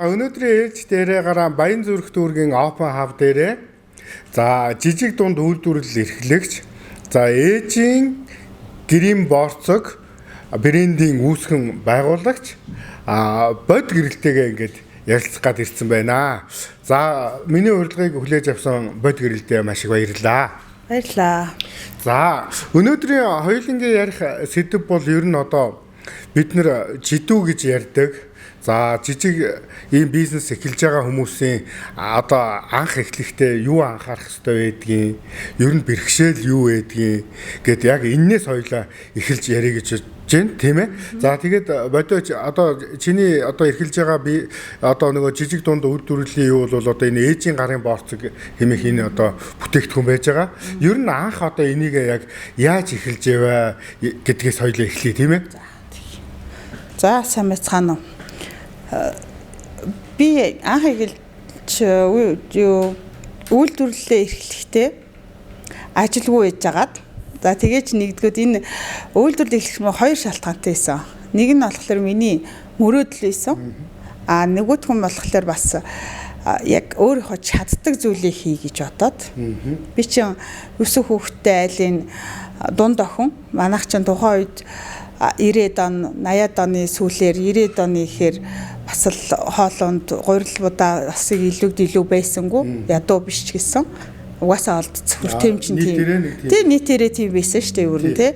Өнөөдрийн ээлж дээрээ гараа Баян зүрх дүүргийн Open Hub дээрээ за жижиг дунд үйлдвэрлэл эрхлэгч за ээжийн гэрийн борцог брендийн үүсгэн байгуулагч бод гэрэлтэйгээ ингээд ярилцах гад ирсэн байна. За миний урилгыг хүлээж авсан бод гэрэлтэй маш их баярлалаа. Баярлалаа. За өнөөдрийн хоёулангийн ярих сэдэв бол ер нь одоо бид нэр жидүү гэж ярьдаг. За жижиг ийм бизнес эхэлж байгаа хүмүүсийн одоо анх эхлэхдээ юу анхаарах хэрэгтэй байдгийг, ер нь бэрхшээл юу байдгийг гэд яг энээс хоёлаа эхэлж ярих гэж байна, тийм ээ. За тэгээд бодооч одоо чиний одоо эхэлж байгаа би одоо нөгөө жижиг дунд үйлдвэрлэлийн юу бол одоо энэ ээжийн гарын борцог хэмээх энэ одоо бүтээгдэхүүн байж байгаа. Ер нь анх одоо энийг яг яаж эхэлж яваа гэдгээс хоёлаа эхлэе, тийм ээ. За сайн мэцхан уу. Би анх эхэлж үйлдвэрлэлээ эрхлэхдээ ажилгүй байжгаад за тэгээж нэгдгүүд энэ үйлдвэрлэл эхлэх нь хоёр шалтгаантай байсан. Нэг нь болохоор миний мөрөөдөл байсан. Нөгөөх нь болохоор бас яг өөрийнхөө чаддаг зүйлийг хий гэж бодоод би чинь өсөх хүүхдтэй айлын дунд охин манайх чинь тухайн үед 90-ад он 80-ад оны сүүлээр 90-ад оны ихээр бас л хоолонд гурилбуудаа бас илүү байсангүй ядуу биш ч гэсэн угаасаа олдцох хүртээмжин тийм нийтээрээ тийм байсан шүү дээ өөр нь тий.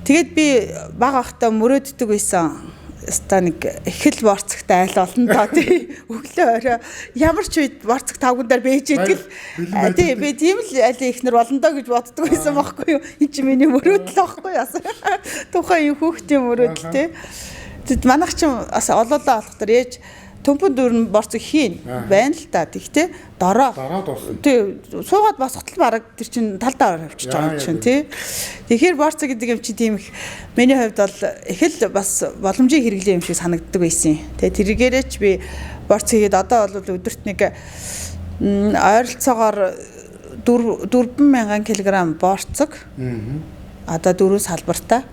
Тэгээд би бага ахтаа мөрөөддөг байсан. Ста нэг эхэл борцогтой айл олон доо тий. Өглөө орой ямар ч үед борцог тавган дээр бэж идэл тий би тийм л айл ихнэр болно доо гэж боддог байсан байхгүй юу. Энд чи миний мөрөөдөл байхгүй яасан. Тухайн юм хүүхдийн мөрөөдөл тий. Тэгэд манайх ч бас олоолаа болохтор ээж төмпөн дөрн борцог хийн байна л та тэгтээ дороо тий суугаад босготол бараг тэр чин талдаа авчиж байгаа юм чинь тий. Тэгэхээр борцог гэдэг юм чи тийм их миний хувьд бол их л бас боломжийг хэрэглээ юм шиг санагддаг байсан. Тэгээ тэргээрээч би борцог хийгээд одоо бол өдөрт нэг ойролцоогоор 4,000 кг борцог одоо 4 салбартаа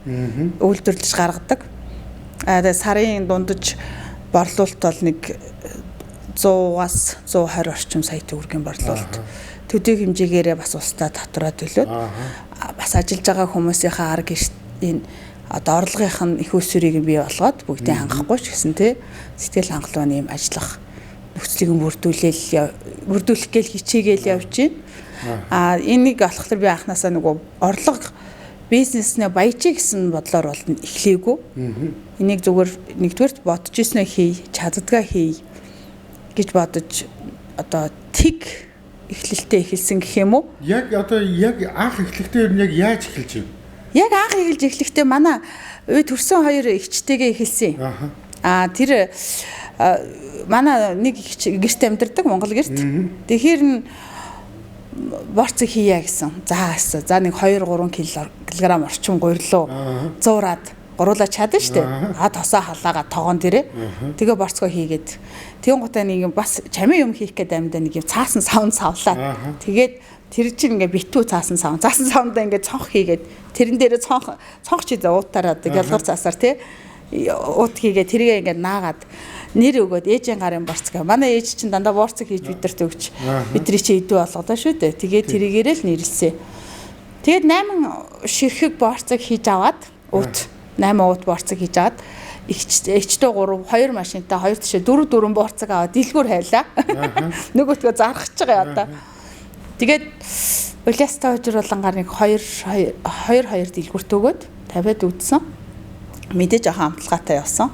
үйлдвэрлэж гаргадаг. Сарын дундаж борлуулалт бол нэг 100-аас 120 орчим сая төгрөгийн борлуулалт. Төдий хэмжээгээрээ бас устдаа татвараа төлөөд бас ажиллаж байгаа хүмүүсийнхээ арга энэ одоо орлогынх нь их өсвөрийг бий болгоод бүгдийг хангахгүй ч гэсэн тий сэтгэл хангалуун юм ажиллах нөхцөлийг бүрдүүлэх гээл хичээгээл явж байна. Энийг болохоор би анханасаа нөгөө орлого бизнеснээ баяжиг гэсэн бодлоор бол эхлэегүй. Энийг зүгээр нэгдүгээрт бодож ирснэ хий, чаддгаа хий гэж бодож одоо тэг эхлэлтэй эхэлсэн гэх юм уу? Яг одоо яг анх эхлэхдээ ер нь яг яаж эхэлж юм? Яг анх эхэлж эхлэхдээ манай үе төрсөн хоёр эгчтэйгээ эхэлсэн. Тэр манай нэг гэрт амьдардаг Монгол гэрт. Тэгэхээр нь борцог хийя гэсэн. За нэг 2-3 кг орчим гурилуу зуураад гуруулаа чадна штэ. Тосоо халаагаа тогоон дээрээ. Тэгээ борцгоо хийгээд. Тэгэн гутаа нэг бас чамин юм хийх гээд амьдаа нэг юм цаасан савн савлаад. Тэгээд тэр чинь ингээ битүү цаасан савндаа ингээ цонх хийгээд тэрэн дээрээ цонх чи уутараад ялгар цаасаар тий уут хийгээд тэргээ ингээ наагаад нэр өгөөд ээжийн гарын борцог. Манай ээж чинь дандаа борцог хийж бидэрт өгч бидний чи идүү болгодоо шүү дээ. Тэгээд тэрийгээрээ л нэрлсэн. Тэгээд 8 ширхэг борцог хийж аваад 8 уут борцог хийж аваад эгчтэй 2 машинтай 2 тишээ 4 борцог аваад дэлгүүр хайлаа. Нөгөөтгөө зархаж байгаа одоо. Тэгээд улаастай хожир болонгаар нэг 2 дэлгүүрт өгөөд тавиад үдсэн. Мэдээж ахаа амтлагаатай явсан.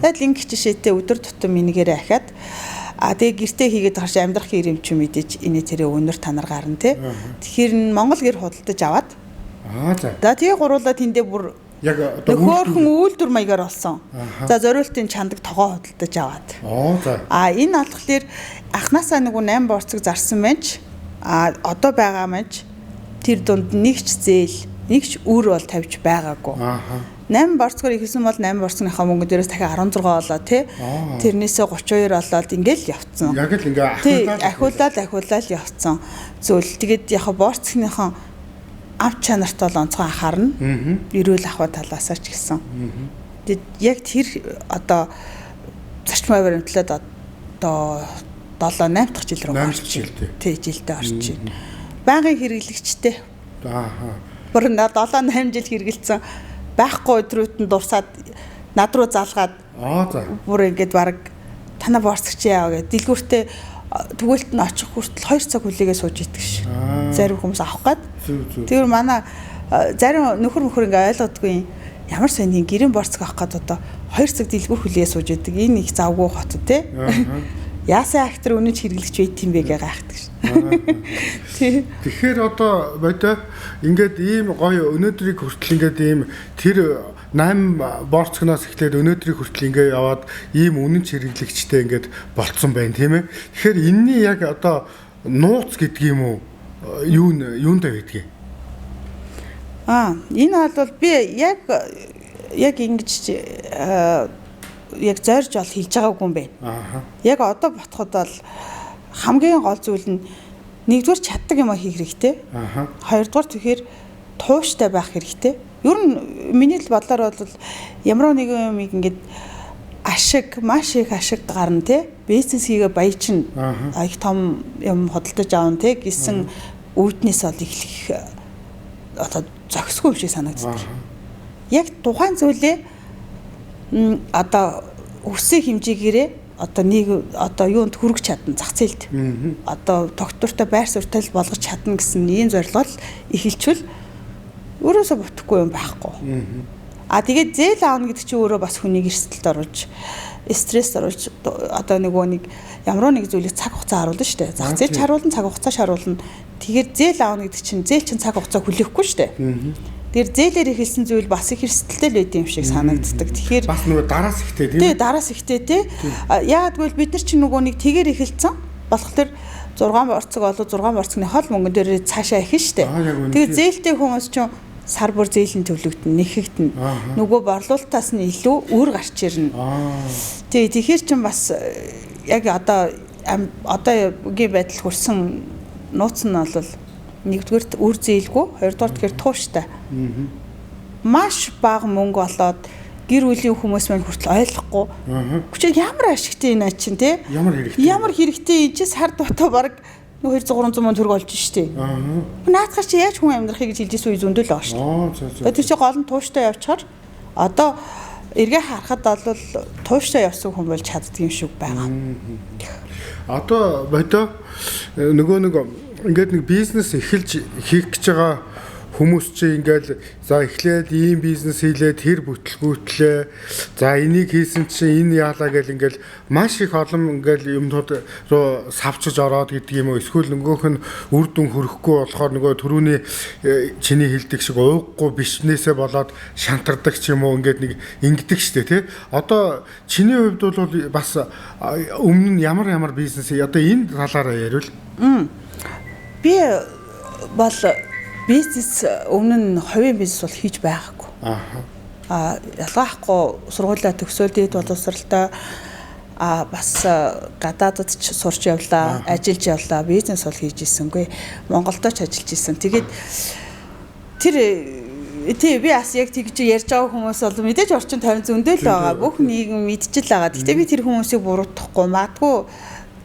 Тэгэл ингээч жишээтэй өдөр тутам энийгээрээ ахаад тэгээ гэртээ хийгээд гарч амьдрах юм чи мэдээж энэ тэрэ өнөр танаар гарна тий. Тэгэхээр Монгол гэр худалдаж аваад за тэгээ гуруулаа тэндээ бүр яг одоо хөөрхөн үйлдвэр маягаар болсон. За зориултын чандаг тогоо худалдаж аваад. Энэ алхахлаар анханасаа нэг 8 борцог зарсан байж одоо байгаа мэж тэр дунд нэгч зээл нэгч үр бол тавьж байгаагүй. 8 борцгоор ихсэн бол 8 борцгийнхаа мөнгө дээрээс дахиад 16 болоо тий. Тэрнээсээ 32 болоод ингээл явцсан. Яг л ингээ ахиулаад явцсан. Зөвл тэгээд яг борцгийнхаа ав чанарт бол онцгой анхаарна. Эрүүл ахуй талаасаа ч гэсэн. Тэгээд яг тэр одоо зарчмын баримтлаад одоо 7 8 дахь жил рүү орж байна. Тий, жилдээ орж байна. Байнгын хэрэглэгчтэй. Бүр 7 8 жил хэрэгэлсэн байхгүй өдрүүд нь дурсаад над руу залгаад бүр ингээд баг танаа борцогч яа гэдэг дэлгүүртээ тэгвэл нь очих хүртэл 2 цаг хүлээгээ сууж идэг ш. Зарим хүмүүс авах гээд. Тэр манай зарим нөхөр ингээ ойлгодгүй ямар сони гэрэн борцог авах гээд одоо 2 цаг дэлгүүр хүлээгээ сууж идэг. Энэ их завгүй хот те. Яасан актер өнөж хэрэглэгч байт юм бэ гэж гайхдаг ш. Тэгэхээр одоо бодоо ингээд ийм гоё өнөөдрийг хүртэл ингээд ийм тэр 8 борцогноос эхлээд өнөөдрийг хүртэл ингээд яваад ийм үнэн хэрэглэгчтэй ингээд болцсон байна тийм ээ. Тэгэхээр энэний яг одоо нууц гэдэг юм уу? Юундаа байдгийг? Энэ бол би яг ингэж яг зорж ол хийж байгаагүй юм байна. Яг одоо ботход бол хамгийн гол зүйл нь нэгдүгээр чаддаг юм хийх хэрэгтэй. Хоёрдугаар тэгэхээр тууштай байх хэрэгтэй. Ер нь миний л бодлоор бол ямар нэгэн юм ингээд маш их ашиг гарна те. Бизнес хийгээ баяжин их том юм хөдөлтөж аавн те гэсэн үүднээс бол эхлэх одоо зохисгүй юм шиг санагддаг. Яг тухайн зүйлээ одоо өсөх хэмжээгээрээ одоо нэг одоо юунд хүрэх чадна зах зээлд. Одоо доктортой байр суурьтай болгож чадна гэсэн ийм зорилгоор эхэлчихвэл өөрөөсөө бутахгүй юм байхгүй. Тэгээд зээл аавна гэдэг чинь өөрөө бас хүнийг эрсдэлд оруулж, стресс оруулж одоо нэг ямар нэг зүйлийг цаг хугацаа харуулна шүү дээ. Зах зээлч харуулна, цаг хугацаа харуулна. Тэгэхээр зээл аавна гэдэг чинь зээл чинь цаг хугацаа хүлээхгүй шүү дээ. Тэгэхээр зээлээр ихэлсэн зүйл бас их эрсдэлтэй л байд юм шиг санагддаг. Тэгэхээр бас нөгөө дараас ихтэй тийм. Тий, дараас ихтэй тий. Яагаад гэвэл бид нар чинь нөгөө нэг тэгээр ихэлсэн болохоор 6 борцог болоо 6 борцогны хол мөнгөн дээр цаашаа ихэн шүү дээ. Тэгээд зээлтэй хүмүүс чинь сар бүр зээлийн төлөвлөгдөн нэхэгдэн. Нөгөө борлуулалтаас нь илүү өөр гарч ирнэ. Тэгэхээр чинь бас яг одоо үгийн байдал хүрсэн нууц нь бол нэгдүгээр үр зээлгүй, хоёрдугаар тэгэхээр тууштай. Маш бага мөнгө болоод гэр бүлийн хүмүүс маань хүртэл ойлгохгүй. Гэвч ямар ашигтай энэ чинь те? Ямар хэрэгтэй энэ чинь сар дотоо баг 200-300 мянга төгрөг олж штэ. Наадхаа чи яаж хүн амьдрахыг гэж хэлжсэн үе зөндөл байгаа штэ. Тэр чинь гол нь тууштай явчихаар одоо эргээ харахад бол тууштай явсан хүн болж чаддаг юм шиг байгаа. Одоо бодоо нөгөө ингээд нэг бизнес эхэлж хийх гэж байгаа хүмүүс чинь ингээл за эхлээд ийм бизнес хийлээ тэр бүтлгүүтлээ за энийг хийсэн чинь энэ яалаа гэл ингээл маш их олон ингээл юмнууд руу савчж ороод гэдэг юм уу эсвэл нөгөөх нь үр дүн хүрэхгүй болохоор нөгөө түрүүний чиний хэлдэг шиг ууггүй бишнээсээ болоод шантардаг ч юм уу ингээд нэг ингэдэг штэ тий одоо чиний хувьд бол бас өмнө нь ямар бизнес одоо энэ талаараа яриул би бол бизнес өмнө нь хувийн бизнес бол хийж байгаагүй. Ялгаахгүй сургуулиа төгсөөд дээд боловсралтай бас гадаадд ч сурч явлаа, ажиллаж явлаа, бизнес бол хийж ирсэнгүй. Монголдо ч ажиллаж ирсэн. Тэгээд би бас яг тэгж ярьж байгаа хүмүүс бол мэдээж орчин тойрон зөндөл байгаа. Бүх нийгэм мэдчихэл байгаа. Гэтэ би тэр хүмүүсийг буруутгахгүй, магадгүй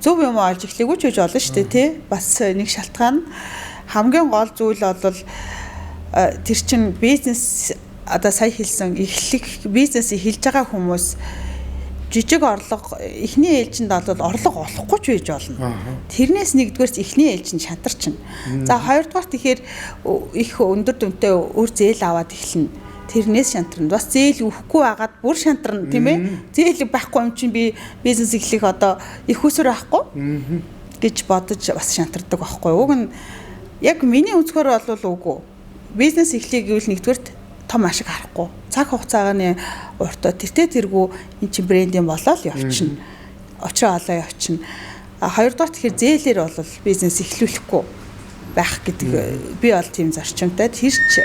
зөв юм олж эхлэхгүй ч гэж болно шүү дээ, тий? Бас нэг шалтгаан хамгийн гол зүйл бол тэр чин бизнес одоо сая хэлсэн эхлэх бизнес эхэлж байгаа хүмүүс жижиг орлого эхний ээлжинд бол орлого олохгүй ч байж болно. Тэрнээс нэгдүгээрс эхний ээлжинд шантарчна. За хоёрдугаар тэгэхээр их өндөр дүнтэй өөр зээл аваад эхэлнэ. Тэрнээс шантарна. Бас зээл өгөхгүй байгаад бүр шантарна тийм ээ. Зээл байхгүй юм чинь би бизнес эхлэх одоо их усөр байхгүй гэж бодож бас шантардаг байхгүй. Уг нь яг миний үзэхээр бол үгүй. Бизнес эхлэх гэвэл нэгдүгээр том ашиг харахгүй. Цаг хугацааны уртаа тэргүү эн чинь брендинг болоод явчихна. Очроо олоо явчихна. Хоёрдугаар тэгэхээр зээлэр бол бизнес эхлүүлэхгүй байх гэдэг би бол тийм зарчимтай. Тэр ч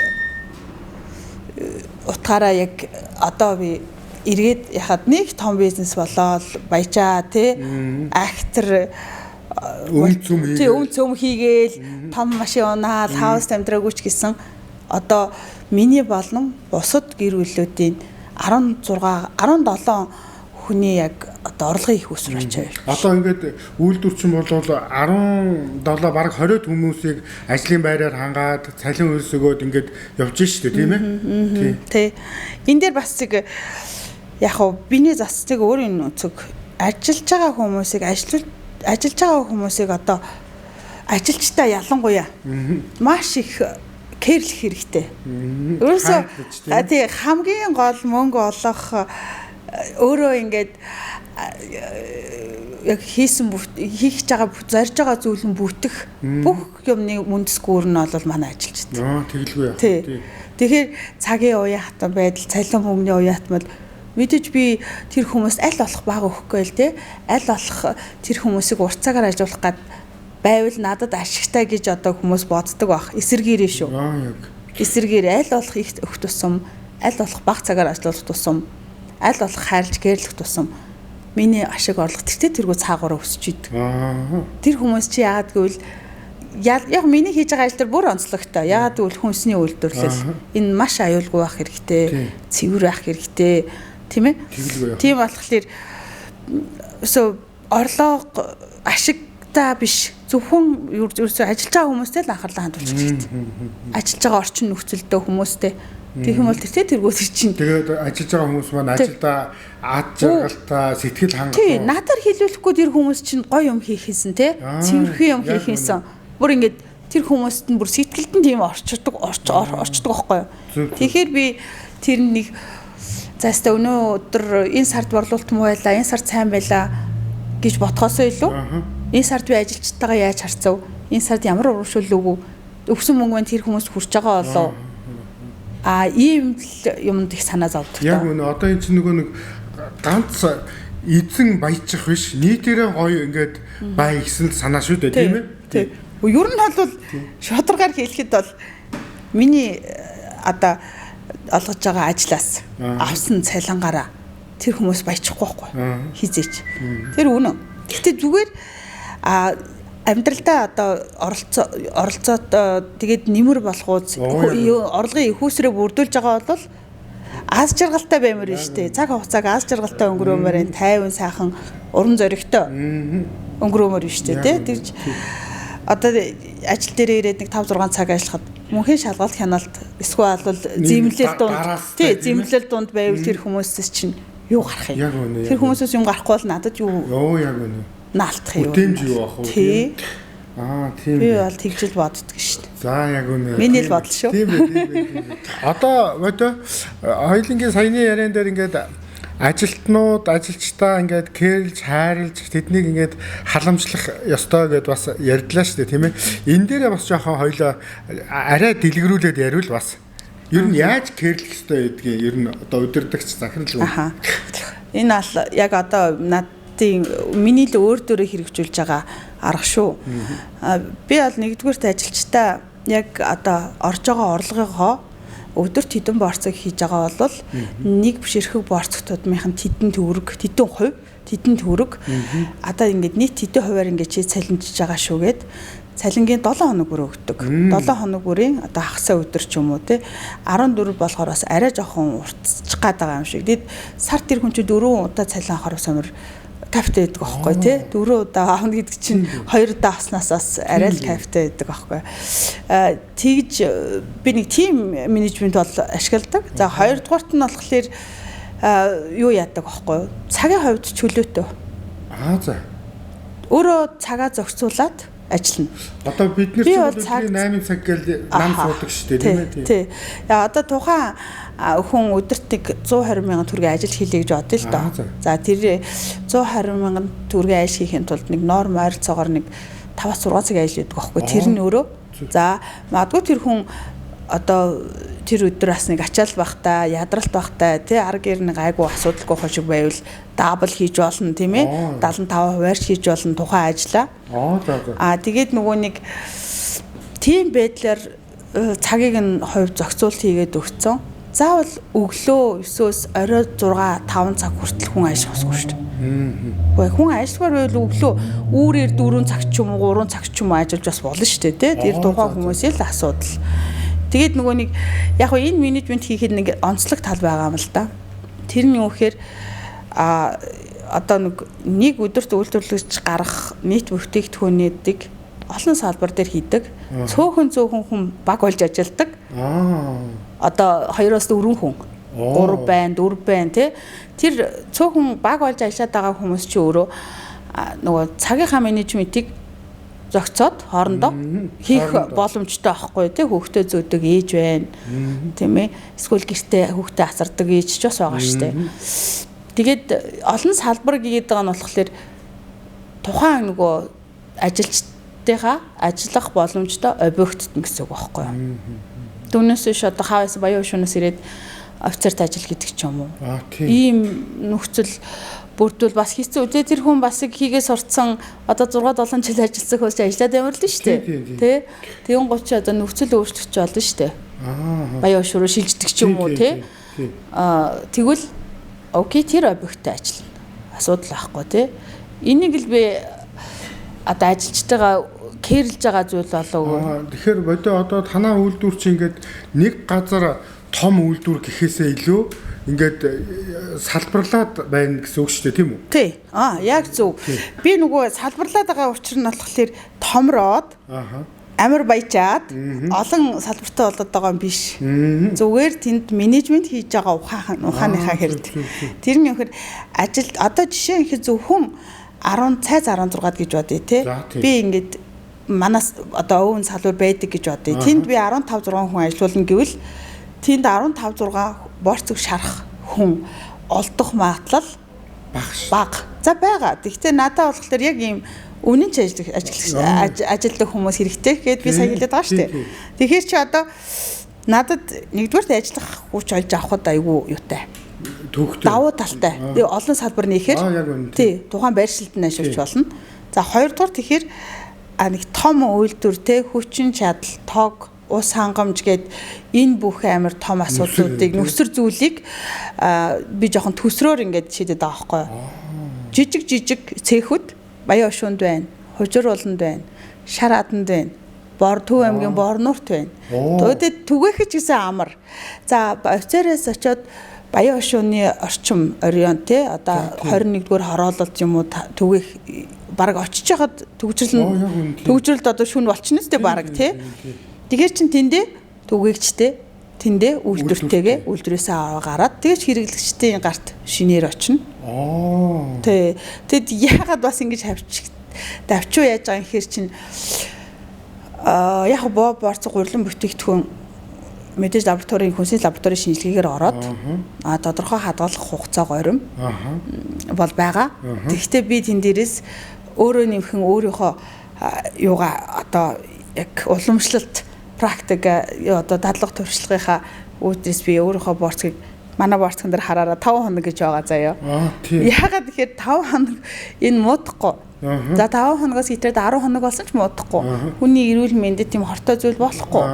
утгаараа яг одоо би эргээд яхад нэг том бизнес болоод баяжаа тий актер цөм хийгээл том машин унаал хаус амьдраагүй ч гэсэн одоо миний болон бусад гэр бүлүүдийн 17 хүний яг одоо орлогын их өсвөр очиж байна. Одоо ингээд үйлдвэрчин бол 17 бараг 20 хүмүүсийг ажлын байраар хангаад цалин хөлс өгөөд ингээд явж штэ тийм ээ. Тий. Энэ дээр бас яг биний засцыг өөрийн нүцэг ажиллаж байгаа хүмүүсийг ажиллаж байгаа хүмүүсийг одоо ажилчдаа ялангуяа маш их кэрлэх хэрэгтэй. Өөрөөсөө тий хамгийн гол мөнгө олох өөрөө ингээд яг хийх гэж байгаа зорж байгаа зүйл нь бүтэх бүх юмны үндэсгүүр нь бол манай ажилчид. Тэгэлгүй яа. Тэгэхээр цагийн уяатан байдал, цалин мөнгөний уяатмал мэдээж би тэр хүмүүст аль болох баг өгөхгүй л те аль болох тэр хүмүүсийг урт цагаар ажиллуулах гад байвал надад ашигтай гэж одоо хүмүүс боддог баг. Эсэргээрээ шүү. Эсэргээр аль болох их өгөх тусам, аль болох баг цагаар ажиллах тусам, аль болох хайрлж гэрэлэх тусам миний ашиг орлого тэргүү цаагаараа өсөж идэг. Тэр хүмүүс чи яагаад гэвэл яг миний хийж байгаа ажил дээр бүр онцлогтой. Яагаад гэвэл хүнсний үйлдвэрлэл энэ маш аюулгүй байх хэрэгтэй, цэвэр байх хэрэгтэй, тийм ээ? Тийм болохоор орлого ашигтай биш зөвхөн ерөөсөө ажиллаж байгаа хүмүүстэй л анхаарлаа хандуулж хэрэгтэй. Ажиллаж байгаа орчин нөхцөлдөө хүмүүстэй тэгэх юм бол тэргүүс чинь тэгээд ажиллаж байгаа хүмүүс маань ажилдаа ад жаргалтай сэтгэл хангалуун. Тий, надаар хэлүүлэхгүй тэр хүмүүс чинь гоё юм хийхээсэн те. Цэвэрхэн юм хийхээсэн. Бүр ингээд тэр хүмүүст нь бүр сэтгэлд нь тийм орчдөг байхгүй юу. Тэгэхээр би тэр нэг заастаа өнөө өдөр энэ сард борлуулалт муу байлаа, энэ сард сайн байлаа гэж бодхосоо илүү. Энэ сард би ажилчтайгаа яаж харцав? Энэ сард ямар урамшуул өгөө? Өгсөн мөнгө маань тэр хүмүүс хүрч байгаа болоо. Ийм юмд их санаа зовдөг. Яг үнэ одоо энэ чинь нөгөө нэг ганц эзэн баяжчих биш нийтээрээ гоё ингээд бай гэсэн санаа шүү дээ тийм ээ. Тийм. Ер нь бол шударгаар хэлэхэд бол миний одоо олгож байгаа ажлаас авсан цалингаараа тэр хүмүүс баяжихгүй байхгүй хизээч. Тэр үнэн. Гэхдээ зүгээр амьдралдаа одоо оролцоод тэгээд нэмэр болгооз орлогын их усрээ бүрдүүлж байгаа бол аз жаргалтай баймаар нь штэ. Цаг хугацааг аз жаргалтай өнгөрөөмөр энэ тайван сайхан уран зоригтой өнгөрөөмөр нь штэ тий. Одоо ажил дээр ирээд нэг 5 6 цаг ажиллахад мөнхийн шалгалт хяналт эсвэл бол зэмлэл дунд тий зэмлэл дунд байвал тэр хүмүүсээс чинь юу гарах юм? Тэр хүмүүсээс юм гарахгүй бол надад юу яг үнэ наалтах юм. Үтэмж юу ах вэ? Тий. Тийм. Би бол тэгжил боддөг шүү дээ. За яг үнэ. Миний л бодол шүү. Тийм ээ. Одоо хоёулынгийн саяны яриан дээр ингээд ажилтнууд, ажилчдаа ингээд кэрлж, хайрлж тэднийг ингээд халамжлах ёстой гэдээ бас ярьдлаа шүү дээ, тийм ээ. Энэ дээрээ бас жоохон хоёлоо арай дэлгэрүүлээд яриул бас. Ер нь яаж кэрлэх ёстой гэдгийг ер нь одоо удирдахч захирал үү? Энэ ал яг одоо миний л өөр дөрөө хэрэгжүүлж байгаа арга шүү. Би бол нэгдүгээрт ажилчтай яг одоо орж байгаа орлогынхоо өдөрт хэдэн борцыг хийж байгаа бол нэг бишэрхэг борцогтуудын тэдэн төгрөг одоо ингээд нийт хэдэн хувиар ингээд чи цалинжиж байгаа шүүгээд цалингийн 7 хоног бүр өгдөг. 7 хоног бүрийн одоо хагасаа өдөр ч юм уу те 14 болохоор бас арай жоохон уртчих гад байгаа юм шиг. Тэгэд сард тэр хүн чи 4 удаа цалин авахар сумар кайфтай байдаг аахгүй тий 4 удаа авна гэдэг чинь 2 удаа авснаас арай л кайфтай байдаг аахгүй. Тэгж би нэг тим менежмент бол ашигладаг. За хоёрдугаарт нь болохоор юу яадаг аахгүй. Цагийн хувьд чөлөөтэй. За. Өөрөө цагаа зохицуулаад ажиллана. Одоо бид нэр чинь 8 цаг гэл нам суудаг шүү дээ тийм ээ. Тий. Одоо тухайн хүн өдөрт нэг 120 мянган төгрөгийн ажил хийлээ гэж бодъё л доо. За тэр 120 мянган төгрөгийн ажил хийхин тулд нэг норм ойролцоогоор нэг 5-6 цаг ажил хийдэг байхгүй. Тэр нь өөрөө. За магадгүй тэр хүн одоо тэр өдөр бас нэг ачаал бахта, ядралт бахта, тий арга гэр нэг айгу асуудалгүй хошиг байвал дабл хийж болно тийм ээ. 75%-аар хийж болно тухайн ажлаа. Тэгээд нөгөө нэг тийм байдлаар цагийг нь хувь зохицуулт хийгээд өгцөн. Заавал өглөө 9-өөс орой 6-5 цаг хүртэл хүн ажиллахгүй шүү дээ. Гэхдээ хүн ажиллахаар байвал өглөө үүрээр 4 цаг ч юм уу 3 цаг ч юм уу ажиллаж бас болно шүү дээ, тий. Тэр тухайн хүмүүсийн л асуудал. Тэгээд нөгөө нэг яг хөө энэ менежмент хийхэд нэг онцлог тал байгаа юм л да. Тэр нь юу гэхээр одоо нэг өдөрт үйлдвэрлэж гарах нийт бүтээгдэхүүнүүдийг олон салбар дээр хийдэг. Цөөхөн хүн баг болж ажилладаг. Одоо 2-4 хүн. 3 байна, 4 байна тий. Тэр цөөхөн баг болж ажиллаад байгаа хүмүүс чи өөрөө нөгөө цагийнхаа менежментийг зохицоод хоорондоо хийх боломжтой байхгүй тий. Хүүхдээ зөөдөг ээж байна. Тийм ээ. Эсвэл гэртээ хүүхдээ асардаг ээж ч бас байгаа шүү дээ. Тэгээд олон салбар гээд байгаа нь болохоор тухайн нөгөө ажилчдынхаа ажиллах боломжтой объектт гэсэн үг байхгүй юу. Түүнээс биш одоо хаваас баян шөнөөс ирээд офицерт ажил гэдэг ч юм уу. Ийм нөхцөл бүрдвэл бас хийцэн үгүй тэр хүн бас хийгээ сурцсан одоо 6-7 жил ажилласан хүмүүс ажиллаад ямар л шүү дээ. Тэ? Тэгэн 30 одоо нөхцөл өөрчлөгч болно шүү дээ. Баян шөрөө шилждэг ч юм уу тий. Тэгвэл окей тэр объекттэй ажиллана. Асуудал байхгүй тий. Энийг л би одоо ажилчтайгаа кэрлж байгаа зүйл болов. Тэгэхээр бодё одоо танаа үйлдвэр чи ингээд нэг газар том үйлдвэр гэхээсээ илүү ингээд салбарлаад байна гэсэн үг шүү дээ тийм үү? Тий. Яг зөв. Би нөгөө салбарлаад байгаа учир нь болохоор томроод амар баяжаад олон салбартай болоод байгаа юм биш. Зүгээр тэнд менежмент хийж байгаа ухааныхаа хэрэг. Тэр нь юу гэхээр ажил одоо жишээ их зөвхөн 16 гэж бодъё те. Би ингээд манаас одоо өвөн салбар байдаг гэж бодъё. Тэнд би 15 6 хүн ажиллуулна гэвэл тэнд 15 6 борцог шарах хүн олдох магадлал бага. За байгаа. Гэхдээ надад болохоор яг ийм үнэн ч ажиллах хүмүүс хэрэгтэй гэхэд би сая хэлээд байгаа шүү дээ. Тэгэхээр чи одоо надад нэгдүгээрт ажиллах хүч олж авахд айгүй юутай. Давуу талтай. Тэгээ олон салбар нээхээр тий тухайн байршилд нь ашиглаж болно. За хоёрдугаар тэгэхээр нэг том үйлдвэр те хүчин чадал, тог, ус хангамж гээд энэ бүх амар том асуудлуудыг нүсэр зүйлийг би жоохон төсрөөр ингээд шийдэд байгаа байхгүй. Жижиг цэхүүд Баян Ошуунд байна, Хужир уланд байна, Шар аданд байна, Төв аймгийн Борнуурт байна. Тэгээд түгээхэж гэсэн амар. За офицераас очиод Баян Ошууны орчим орион те одоо 21-р хороололт юм уу түгээх баг очиж хахад төгжрэлд одоо шүн болчихно тест баг те. Тэгэхээр чин тэндээ түгээгчтэй тэндээ үйлдвэртэйгээ үйлдвэрээсээ гараад тэгэж хэрэглэгчдийн гарт шинээр очино. Тэгэд яагаад бас ингэж давчуу яаж байгаа юм хэр чин яг борцог гурилан бүтээгдэхүүн мэдээж лабораторийн хүнсний лабораторийн шинжилгээгээр ороод тодорхой хадгалах хугацаа горим бол байгаа. Тэгэхдээ би тэн дээрээс өөрөө нэмхэн өөрийнхөө юугаа одоо яг уламжлалт практик одоо дадлага туршлагынхаа үүднээс би өөрийнхөө борцгийг манай борцгон дээр хараараа 5 хоног гэж байгаа заяа. Яагаад тэгэхээр 5 хоног энэ муудахгүй. За 5 хоногоос хитрээд 10 хоног болсон ч муудахгүй. Хүний эрүүл мэндэд тийм хортой зүйл болохгүй.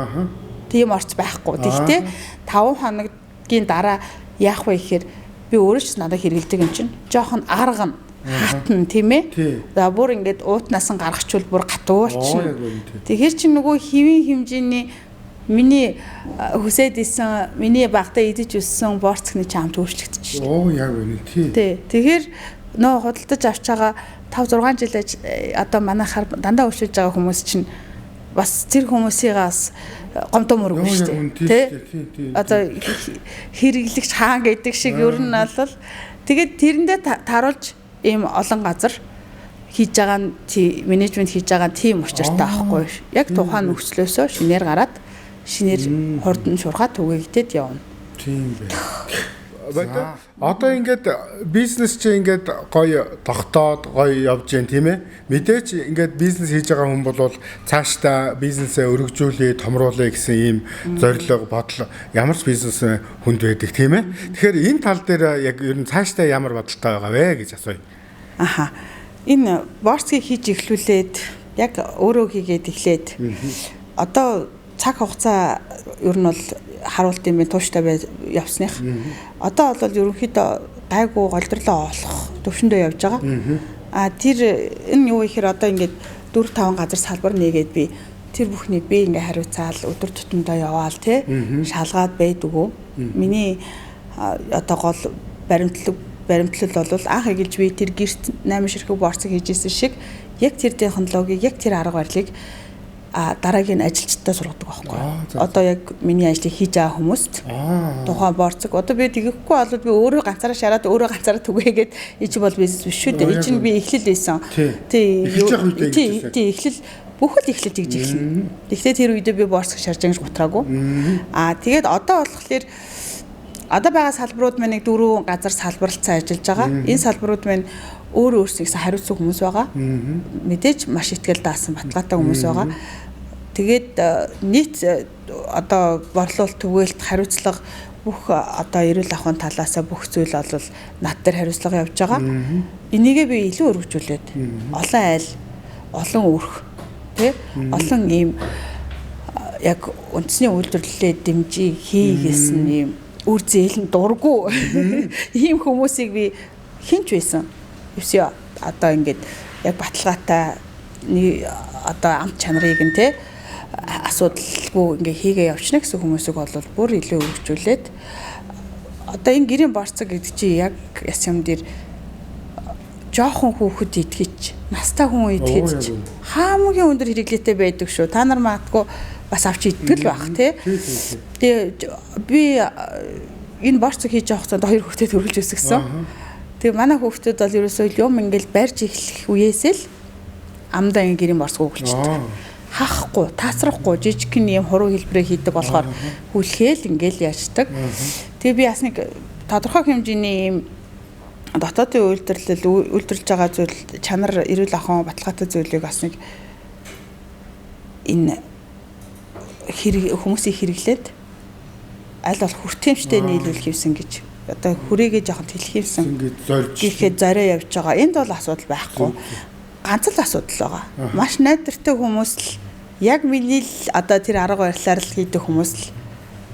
Тийм орц байхгүй. Тэгэхдээ 5 хоногийн дараа яах вэ гэхээр би өөрөө ч надад хэрэгэлдэг юм чинь жоохон арга нь хатна тийм ээ. За бүр ингээд уутнаас нь гаргачвал бүр гатуу болчихно. Тэгэхээр чи нөгөө хэвийн хэмжээний миний хүсээд исэн миний багтаа идэж өссөн борцгны чамд өөрчлөгдөж байна. Яг үнэ тий. Тэгэхээр нөө худалдаж авч байгаа 5 6 жил одоо манайхаар дандаа өшөж байгаа хүмүүс чинь бас тэр хүмүүсийгээс гомдоо мөрөг шүү дээ. Тэ? Одоо хэрэглэгч хаан гэдэг шиг ер нь бол тэгээд тэрэндээ таруулж ийм олон газар хийж байгаа менежмент хийж байгаа тийм учиртай байхгүй. Яг тухайн нөхцлөөсөө шинээр гараад шинээр хурдан шурхаа түгээгдээд явна. Тийм байна. Одоо ингээд бизнес чи ингээд гоё тогтоод гоё явж гэн тийм ээ. Мэдээч ингээд бизнес хийж байгаа хүн бол цаашдаа бизнесээ өргөжүүлээ, томруулъя гэсэн ийм зорилго, бодол ямар ч бизнес хүнд байдаг тийм ээ. Тэгэхээр энэ тал дээр яг ер нь цаашдаа ямар бодолтой байгаа вэ гэж асууя. Энэ борцгийг хийж эхлүүлээд яг өөрөө хийгээд эхлээд одоо цаг хугацаа ер нь бол харуулт юм тууштай явсных. Одоо бол ерөнхийдөө гайгүй голдрлоо олох төвшөндөө явж байгаа. Тэр энэ юу ихээр одоо ингээд 4 5 газар салбар нээгээд би тэр бүхнийг би ингээ хариуцаал өдөр тутамдаа яваал те шалгаад байдгүй. Миний одоо гол баримтлаг баримтлал бол анх эгэлж би тэр гэрт 8 ширхэг борцог хийжсэн шиг яг тэр технологиг, яг тэр арга барилыг дараагийн ажилчдаа сургадаг байхгүй. Одоо яг миний ажлыг хийж байгаа хүмүүст тухайн борцог одоо би тэгэхгүй болоод би өөрөө ганцаараа шараад өөрөө ганцаараа түгээгээд энэ чинь бол бизнес биш шүү дээ. Энэ чинь би эхлэл байсан. Тий эхлэл бүхэл эхлэл тэгж эхэлнэ. Тэгтээ тэр үедээ би борцог шарж ингэж гутраагүй. Тэгээд одоо болохоор одоо байгаа салбарууд маань нэг 4 газар салбарлалцсан ажиллаж байгаа. Энэ салбарууд маань өөрөөсөө хариуцсан хүмүүс байгаа. Мэдээж маш ихтгэл даасан баталгаатай хүмүүс байгаа. Тэгээд нийт одоо борлуулалт түгээлт хариуцлага бүх одоо эрүүл ахуйн талаасаа бүх зүйл бол над дээр хариуцлага явж байгаа. Энийгээ би илүү өргөжүүлээд олон айл, олон өрх, тий олон ийм яг үндэсний үйлдвэрлэлээ дэмжиж хийгээсэн ийм үр зээл нь дурггүй ийм хүмүүсийг би хинч байсан. Юусе одоо ингээд яг баталгаатай одоо амт чанарыг нь те асуудалгүй ингээ хийгээ явчихна гэсэн хүмүүсийг бол бүр илүү өргөжүүлээд одоо энэ гэрийн борцог гэдэг чи яг яс юм дээр жоохон хүүхэд итгэж настай хүн итгэж хамгийн өндөр хэрэглээтэй байдаг шүү. Та нар магадгүй бас авч итгэл байх тий. Тэгээ би энэ борцог хийж явах цаанд 2 хүүхдэд төрүүлж өсгсөн. Тэгээ манай хүүхдүүд бол ерөөсөө юм ингээл барьж эхлэх үеэсээ л амдаа энэ гэрийн борцог өгүүлчихдэг. Хахгүй, таасрахгүй жижигхэн юм хуруу хэлбэрээ хийдэг болохоор хүлхээл ингээл яачдаг. Тэгээ би бас нэг тодорхой хэмжээний юм дотоодын үйлдвэрлэж байгаа зүйл чанар эрүүл ахуйн баталгаатай зүйлийг бас нэг энэ хүмүүсийг хэрэглээд аль бол хүртээмжтэй нийлүүлэх юмсан гэж одоо хүрээгээ жоохон тэлэх юмсан гэхэд зорио явж байгаа. Энд бол асуудал байхгүй. Ганц л асуудал байгаа. Маш найдвартай хүмүүс л яг миний л одоо тэр арга барилаар л хийдэг хүмүүс л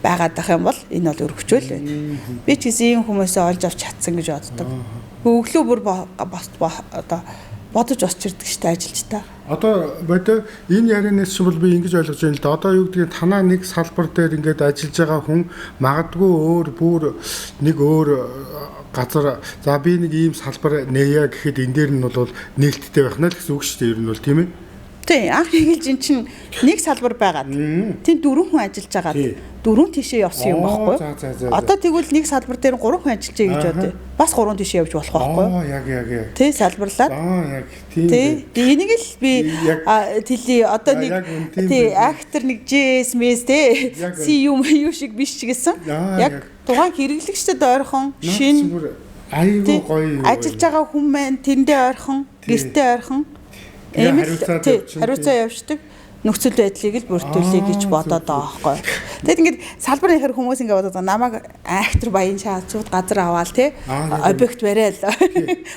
байгаад ах юм бол энэ бол өргөчөөл байна. Би ч гэсэн ийм хүмүүсээ олж авч чадсан гэж боддог. Өглөө бүр одоо бодож босч ирдэг штэ ажилчтай. Одоо бодоо энэ ярианаас ч бол би ингэж ойлгож байна л да. Одоо юу гэдгийг танаа нэг салбар дээр ингээд ажиллаж байгаа хүн магадгүй бүр нэг өөр газар за би нэг ийм салбар нээе гэхэд энэ дээр нь бол нээлттэй байх нь л гэсэн үг шүү дээ. Ер нь бол тийм ээ. Тий, анх хэлж эн чинь нэг салбар байгаад. Тэнд 4 хүн ажиллаж байгаад 4 тишээ явсан юм баггүй. Одоо тэгвэл нэг салбар дээр 3 хүн ажиллаж байгаа гэж бодъё. Бас 3 тишээ явж болох байхгүй. Яг. Тий, салбарлаад. Яг тийм. Тий, энийг л би тэлий одоо нэг тий, актер нэг JS мэс тий. CU шиг биш ч гэсэн. Яг тухайн хэрэглэгчдэд ойрхон шин аюу гоё ажиллаж байгаа хүн маань тэндээ ойрхон, гэртээ ойрхон хариуцаа явждаг нөхцөл байдлыг л бүрдүүлэе гэж бодоод байгаа байхгүй. Тэгэд ингээд салбарын ихэр хүмүүс ингээд бодоод намайг актер баян шаацууд газар аваал те объект барайл.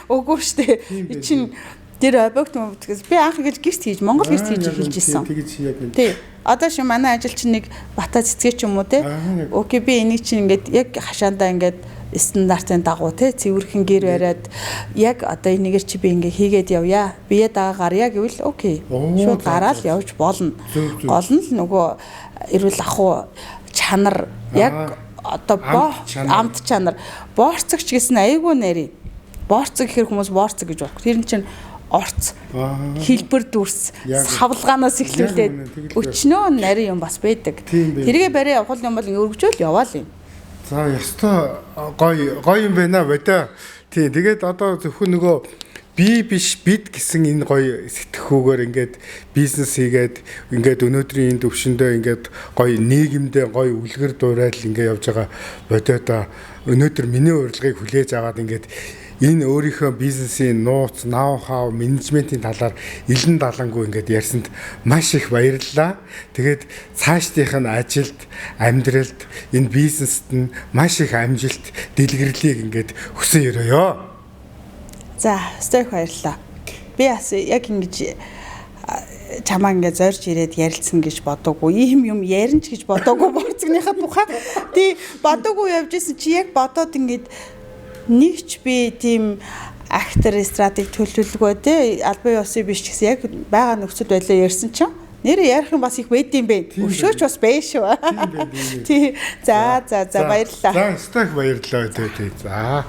Үгүй штэ. Чин тэр объект мөвдгээс би анх ингэж гэрт хийж Монгол гэрт хийж эхэлж исэн. Тий. Одоо шин манай ажилч нэг бата цэцгээ ч юм уу те. Окей би энийг чинь ингээд яг хашаандаа ингээд стандартын дагуу те цэвэрхэн гэр бариад яг одоо энийгээр чи би ингээ хийгээд явъя. Бие дагаа гарья гэвэл окей. Шууд гараад явж болно. Гол нь л нөгөө эрүүл ахуй чанар яг одоо амт чанар борцогч гэсэн айгүй нарийн. Борцог гэхэр хүмүүс борцог гэж бодох. Тэр нь чинь орц хэлбэр дүрс савлгаанаас эхлүүлээд өчнөө нарийн юм бас байдаг. Тэргээ барай явах юм бол өргөжөөл яваал юм. За ястай гоё юм байна бодоо. Тий, тэгээд одоо зөвхөн нөгөө би биш бид гэсэн энэ гоё сэтгэхүүгээр ингээд бизнес хийгээд ингээд өнөөдрийн энэ төвшөндөө ингээд гоё нийгэмдээ гоё үлгэр дуурайл ингээд явж байгаа бодоо. Өнөөдөр миний урилгыг хүлээж аваад ингээд энэ өөрийнхөө бизнесийн нууц, ноу-хау, менежментийн талаар илэн далангуй ингээд ярьсанд маш их баярлалаа. Тэгээд цаашдынх нь ажилд, амьдралд, энэ бизнест нь маш их амжилт, дэлгэрлийг ингээд хүсэн өрөөё. За, стойк баярлалаа. Би бас яг ингэж чамаа ингээд зорж ирээд ярилцсан гэж бодоогүй. Ийм юм яринч гэж бодоогүй борцогныхаа тухай. Тий, бодоогүй явж исэн чи яг бодоод ингээд нэг ч би тийм актер стратеги төлөвлөгөө те албан ёсны биш гэсэн яг байгаа нөхцөл байдлаа ярьсан чинь нэр ярих юм бас их байд юм бэ. Өшөөч бас байж шүү. Тий. За баярлалаа. За стойк баярлалаа тий. За